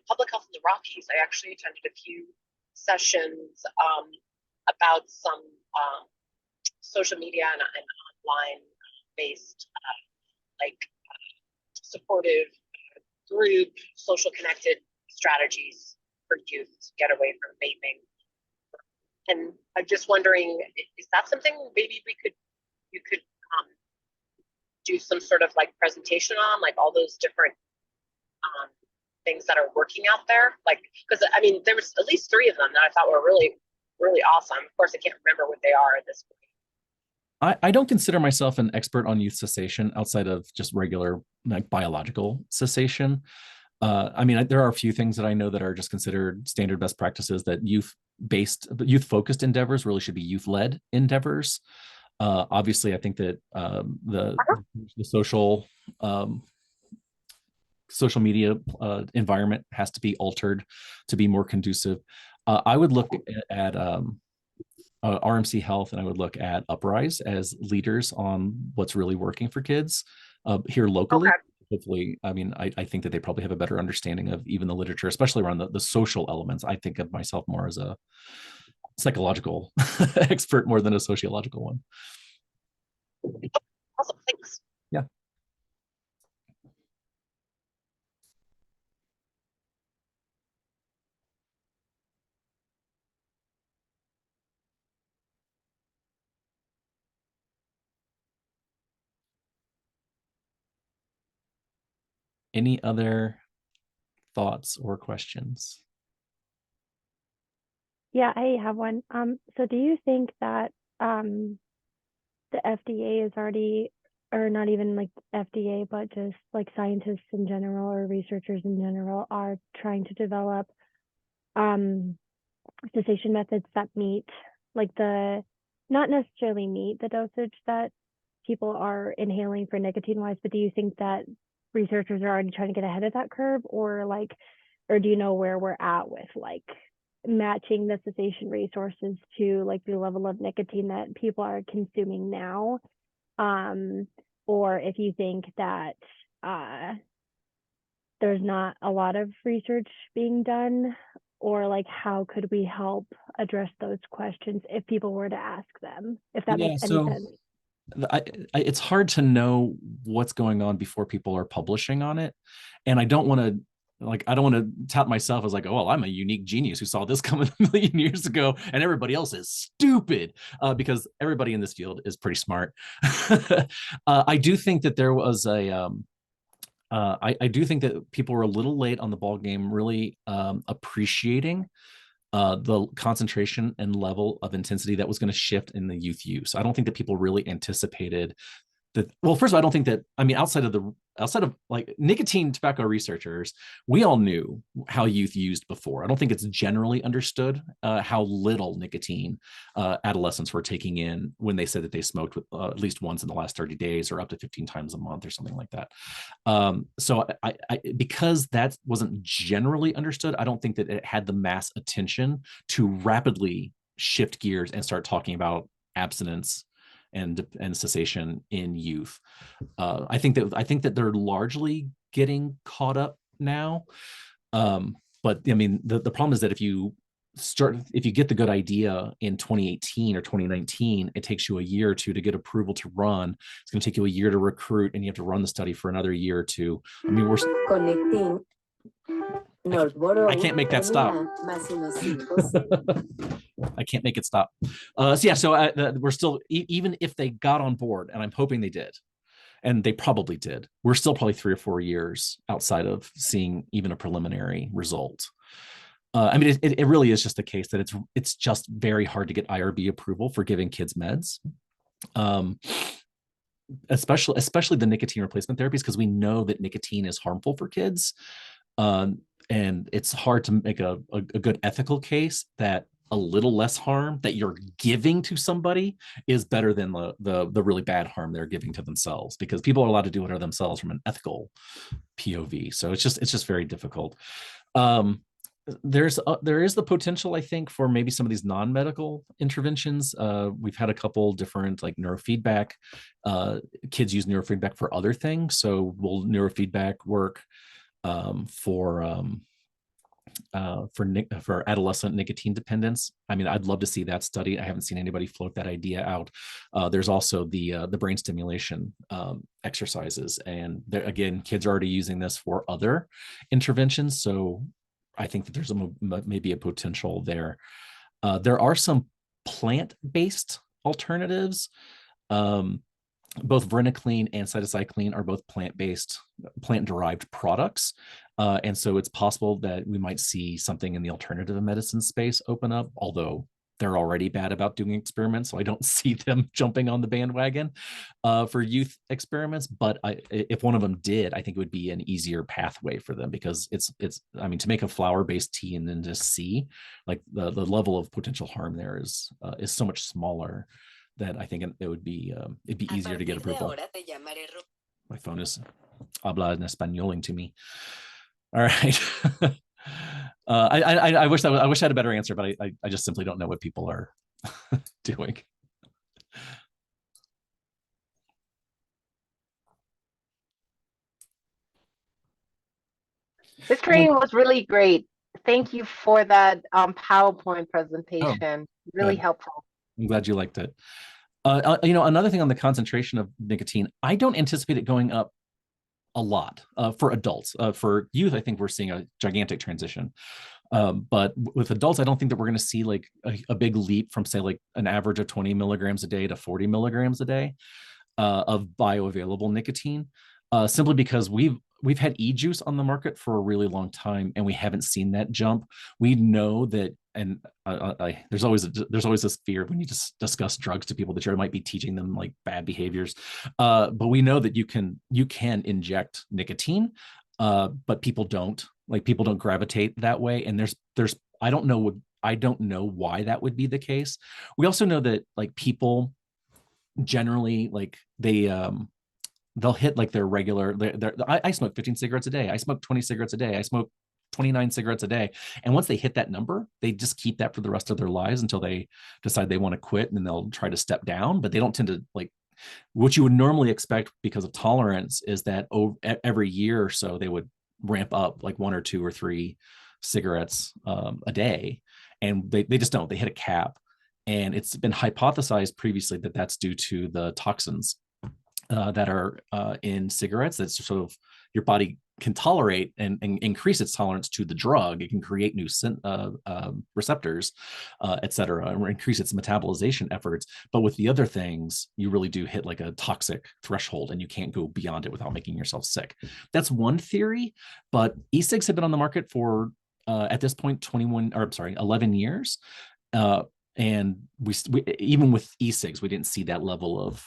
public health in the Rockies, I actually attended a few sessions about some social media and online based like supportive group, social connected strategies for youth to get away from vaping. And I'm just wondering, is that something maybe you could do some sort of like presentation on, like all those different things that are working out there? Like, because I mean, there was at least 3 of them that I thought were really, really awesome. Of course, I can't remember what they are at this point. I don't consider myself an expert on youth cessation outside of just regular like biological cessation. There are a few things that I know that are just considered standard best practices, that youth focused endeavors really should be youth led endeavors. Obviously, I think that the social media environment has to be altered to be more conducive. I would look at RMC Health, and I would look at Uprise as leaders on what's really working for kids here locally. Okay. Hopefully, I think that they probably have a better understanding of even the literature, especially around the social elements. I think of myself more as a psychological expert more than a sociological one. Awesome, thanks. Yeah. Any other thoughts or questions? Yeah, I have one. So do you think that the FDA is already, or not even like FDA, but just like scientists in general or researchers in general are trying to develop cessation methods that meet like not necessarily meet the dosage that people are inhaling for nicotine wise, but do you think that researchers are already trying to get ahead of that curve, or do you know where we're at with like matching the cessation resources to like the level of nicotine that people are consuming now? Or if you think that there's not a lot of research being done, or like how could we help address those questions if people were to ask them, if that makes any sense? It's hard to know what's going on before people are publishing on it, and I don't want to tout myself as like, oh well, I'm a unique genius who saw this coming a million years ago and everybody else is stupid, because everybody in this field is pretty smart. I do think that there was I do think that people were a little late on the ball game, really appreciating the concentration and level of intensity that was going to shift in the youth use. I don't think that people really anticipated that. Well, first of all, I don't think that, outside of like nicotine tobacco researchers, we all knew how youth used before. I don't think it's generally understood how little nicotine adolescents were taking in when they said that they smoked with at least once in the last 30 days or up to 15 times a month or something like that. So because that wasn't generally understood, I don't think that it had the mass attention to rapidly shift gears and start talking about abstinence and cessation in youth. I think that they're largely getting caught up now. But I mean, the problem is that if you get the good idea in 2018 or 2019, it takes you a year or two to get approval to run. It's going to take you a year to recruit, and you have to run the study for another year or two. I mean, I can't make that stop. I can't make it stop. We're still, even if they got on board, and I'm hoping they did, and they probably did, we're still probably 3 or 4 years outside of seeing even a preliminary result. It really is just the case that it's just very hard to get IRB approval for giving kids meds. Especially the nicotine replacement therapies, because we know that nicotine is harmful for kids. And it's hard to make a good ethical case that a little less harm that you're giving to somebody is better than the really bad harm they're giving to themselves, because people are allowed to do it to themselves from an ethical POV. So it's just very difficult. There is the potential, I think, for maybe some of these non-medical interventions. We've had a couple different like neurofeedback. Kids use neurofeedback for other things. So will neurofeedback work for adolescent nicotine dependence? I mean, I'd love to see that study. I haven't seen anybody float that idea out. There's also the brain stimulation exercises, and again, kids are already using this for other interventions. So I think that there's maybe a potential there. There are some plant-based alternatives. Both varenicline and cytisinicline are both plant-based, plant-derived products. And so it's possible that we might see something in the alternative medicine space open up, although they're already bad about doing experiments. So I don't see them jumping on the bandwagon for youth experiments. But if one of them did, I think it would be an easier pathway for them, because I mean, to make a flower-based tea and then just see like the level of potential harm there is so much smaller that I think it'd be easier to get approval. My phone is habla en españoling to me. All right. I wish I had a better answer, but I just simply don't know what people are doing. This training was really great. Thank you for that PowerPoint presentation. Really helpful. I'm glad you liked it. Another thing on the concentration of nicotine, I don't anticipate it going up a lot for adults. For youth, I think we're seeing a gigantic transition. But with adults, I don't think that we're going to see like a big leap from, say, like an average of 20 milligrams a day to 40 milligrams a day of bioavailable nicotine, simply because we've had e-juice on the market for a really long time, and we haven't seen that jump. We know that, and there's always this fear when you just discuss drugs to people that you might be teaching them like bad behaviors. But we know that you can inject nicotine, but people don't gravitate that way. And there's I don't know why that would be the case. We also know that like people generally like they'll hit like their regular I smoke 15 cigarettes a day, I smoke 20 cigarettes a day, I smoke 29 cigarettes a day, and once they hit that number, they just keep that for the rest of their lives until they decide they want to quit, and then they'll try to step down. But they don't tend to, like, what you would normally expect because of tolerance is that every year or so they would ramp up like 1 or 2 or 3 cigarettes a day, and they just don't. They hit a cap. And it's been hypothesized previously that that's due to the toxins that are in cigarettes. That's sort of your body can tolerate and increase its tolerance to the drug. It can create new receptors, et cetera, and increase its metabolization efforts. But with the other things, you really do hit like a toxic threshold, and you can't go beyond it without making yourself sick. That's one theory, but e-cigs have been on the market for at this point 11 years. And we even with e-cigs, we didn't see that level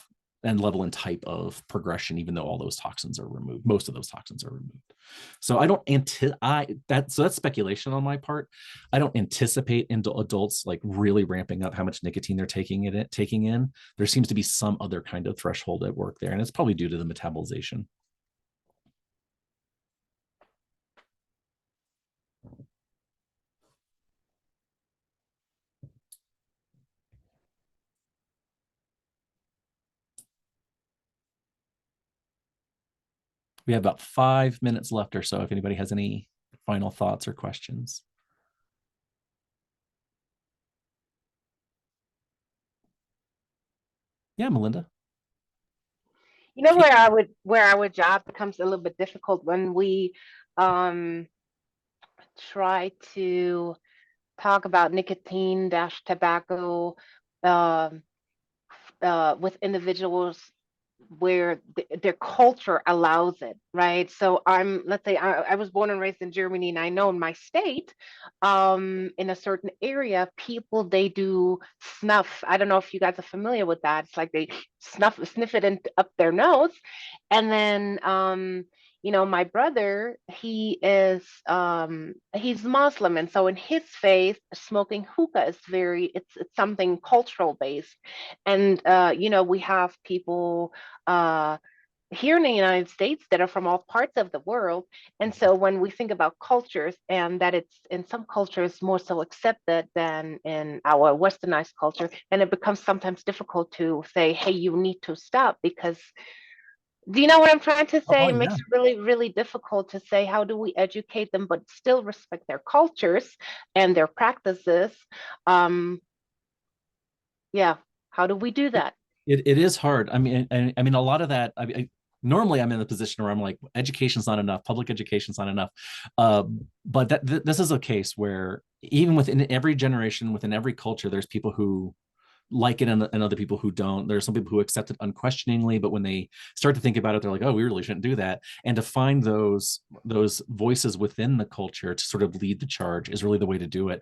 and type of progression, even though all those toxins are removed. Most of those toxins are removed. So that's speculation on my part. I don't anticipate adults like really ramping up how much nicotine they're taking in. There seems to be some other kind of threshold at work there, and it's probably due to the metabolization. We have about 5 minutes left or so if anybody has any final thoughts or questions. Yeah, Melinda. You know where our job becomes a little bit difficult when we try to talk about nicotine dash tobacco with individuals where their culture allows it, right? So let's say I was born and raised in Germany, and I know in my state, in a certain area, people, they do snuff. I don't know if you guys are familiar with that. It's like they sniff it up their nose, and then My brother, he's Muslim, and so in his faith, smoking hookah is it's something cultural based. And we have people here in the United States that are from all parts of the world. And so when we think about cultures, and that it's in some cultures more so accepted than in our westernized culture, and it becomes sometimes difficult to say, hey, you need to stop, because do you know what I'm trying to say? Oh It makes yeah. it really, really difficult to say, how do we educate them, but still respect their cultures and their practices? Um, yeah, how do we do that? It is hard. I mean, a lot of that. Normally, I'm in the position where I'm like, education's not enough, public education's not enough. But this is a case where even within every generation, within every culture, there's people who like it and other people who don't. There's some people who accept it unquestioningly, but when they start to think about it, they're like, oh, we really shouldn't do that. And to find those voices within the culture to sort of lead the charge is really the way to do it.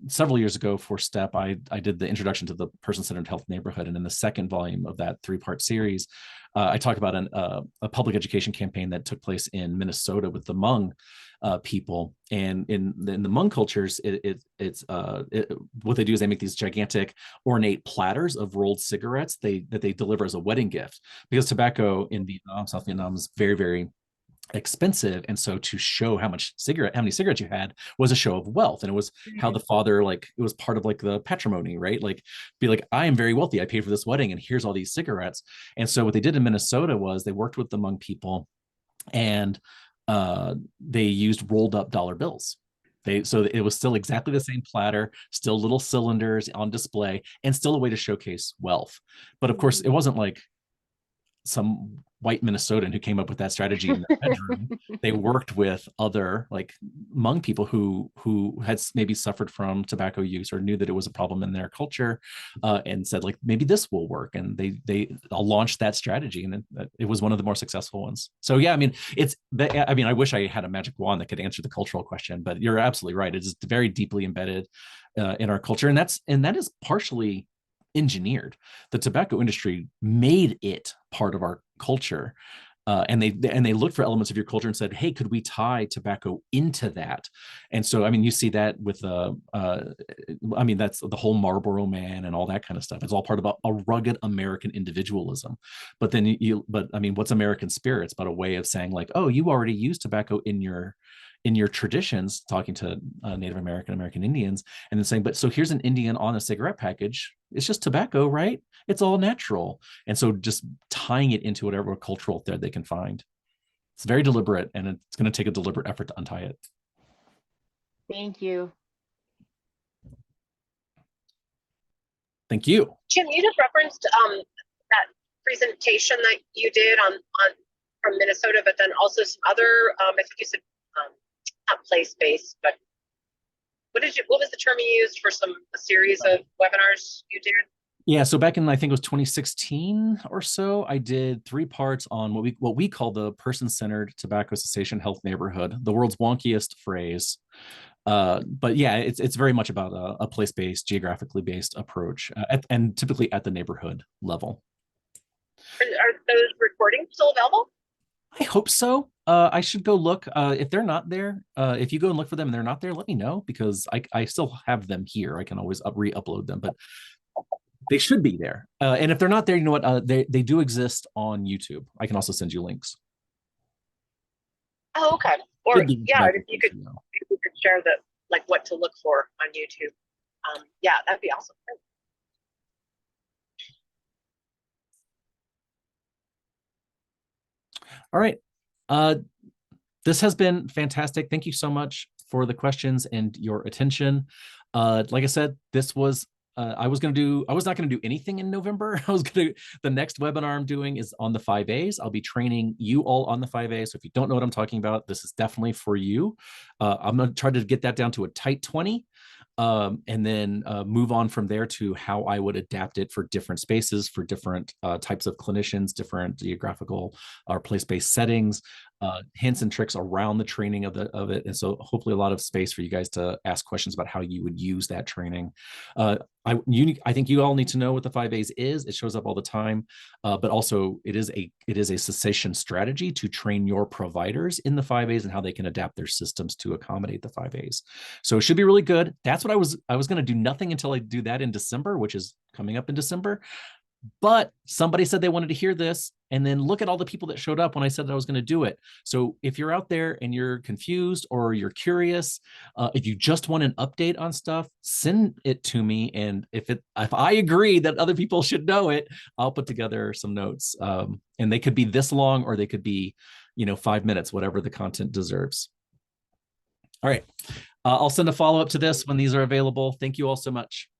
Several years ago for STEP, I did the introduction to the person-centered health neighborhood, and in the second volume of that 3-part series, I talk about a public education campaign that took place in Minnesota with the Hmong people. And in the Hmong cultures, what they do is they make these gigantic ornate platters of rolled cigarettes that they deliver as a wedding gift, because tobacco in Vietnam, South Vietnam, is very, very expensive. And so to show how many cigarettes you had was a show of wealth. And it was how the father, like, it was part of like the patrimony, right? Like, be like, I am very wealthy, I paid for this wedding, and here's all these cigarettes. And so what they did in Minnesota was they worked with the Hmong people, and they used rolled up dollar bills. So it was still exactly the same platter, still little cylinders on display, and still a way to showcase wealth. But of course, it wasn't like some white Minnesotan who came up with that strategy in their bedroom. They worked with other like Hmong people who had maybe suffered from tobacco use or knew that it was a problem in their culture, and said, like, maybe this will work. And they launched that strategy, and it was one of the more successful ones. So yeah, I mean, I wish I had a magic wand that could answer the cultural question, but you're absolutely right. It is very deeply embedded in our culture, and that is partially engineered. The tobacco industry made it part of our culture, and they looked for elements of your culture and said, hey, could we tie tobacco into that? And so, I mean, you see that with I mean, that's the whole Marlboro Man and all that kind of stuff. It's all part of a rugged American individualism. But then but I mean, what's American spirit? It's about a way of saying, like, oh, you already use tobacco in your traditions, talking to Native American Indians, and then saying, but so here's an Indian on a cigarette package. It's just tobacco, right? It's all natural. And so just tying it into whatever cultural thread they can find. It's very deliberate, and it's going to take a deliberate effort to untie it. Thank you. Thank you. Jim, you just referenced that presentation that you did on from Minnesota, but then also some other, I think you said not place-based, but what was the term you used for a series of webinars you did? Yeah, so back in, I think it was 2016 or so, I did 3 parts on what we call the person-centered tobacco cessation health neighborhood, the world's wonkiest phrase. But yeah, it's very much about a place-based, geographically based approach, and typically at the neighborhood level. Are those recordings still available? I hope so. I should go look. If they're not there, if you go and look for them and they're not there, let me know, because I still have them here. I can always re-upload them, but they should be there. And if they're not there, you know what? They do exist on YouTube. I can also send you links. Oh, okay. Or yeah, if you could share what to look for on YouTube. Yeah, that'd be awesome. All right. This has been fantastic. Thank you so much for the questions and your attention. Like I said, this was I was not going to do anything in November. The next webinar I'm doing is on the 5As. I'll be training you all on the 5A. So if you don't know what I'm talking about, this is definitely for you. I'm going to try to get that down to a tight 20. And then move on from there to how I would adapt it for different spaces, for different types of clinicians, different geographical or place-based settings. hints and tricks around the training of it. And so hopefully a lot of space for you guys to ask questions about how you would use that training. I think you all need to know what the 5As is. It shows up all the time, but also it is a cessation strategy to train your providers in the 5As and how they can adapt their systems to accommodate the 5As. So it should be really good. That's what I was going to do nothing until I do that in December, which is coming up in December. But somebody said they wanted to hear this, and then look at all the people that showed up when I said that I was going to do it. So if you're out there and you're confused or you're curious, if you just want an update on stuff, send it to me. And if I agree that other people should know it, I'll put together some notes. And they could be this long, or they could be, 5 minutes, whatever the content deserves. All right. I'll send a follow-up to this when these are available. Thank you all so much.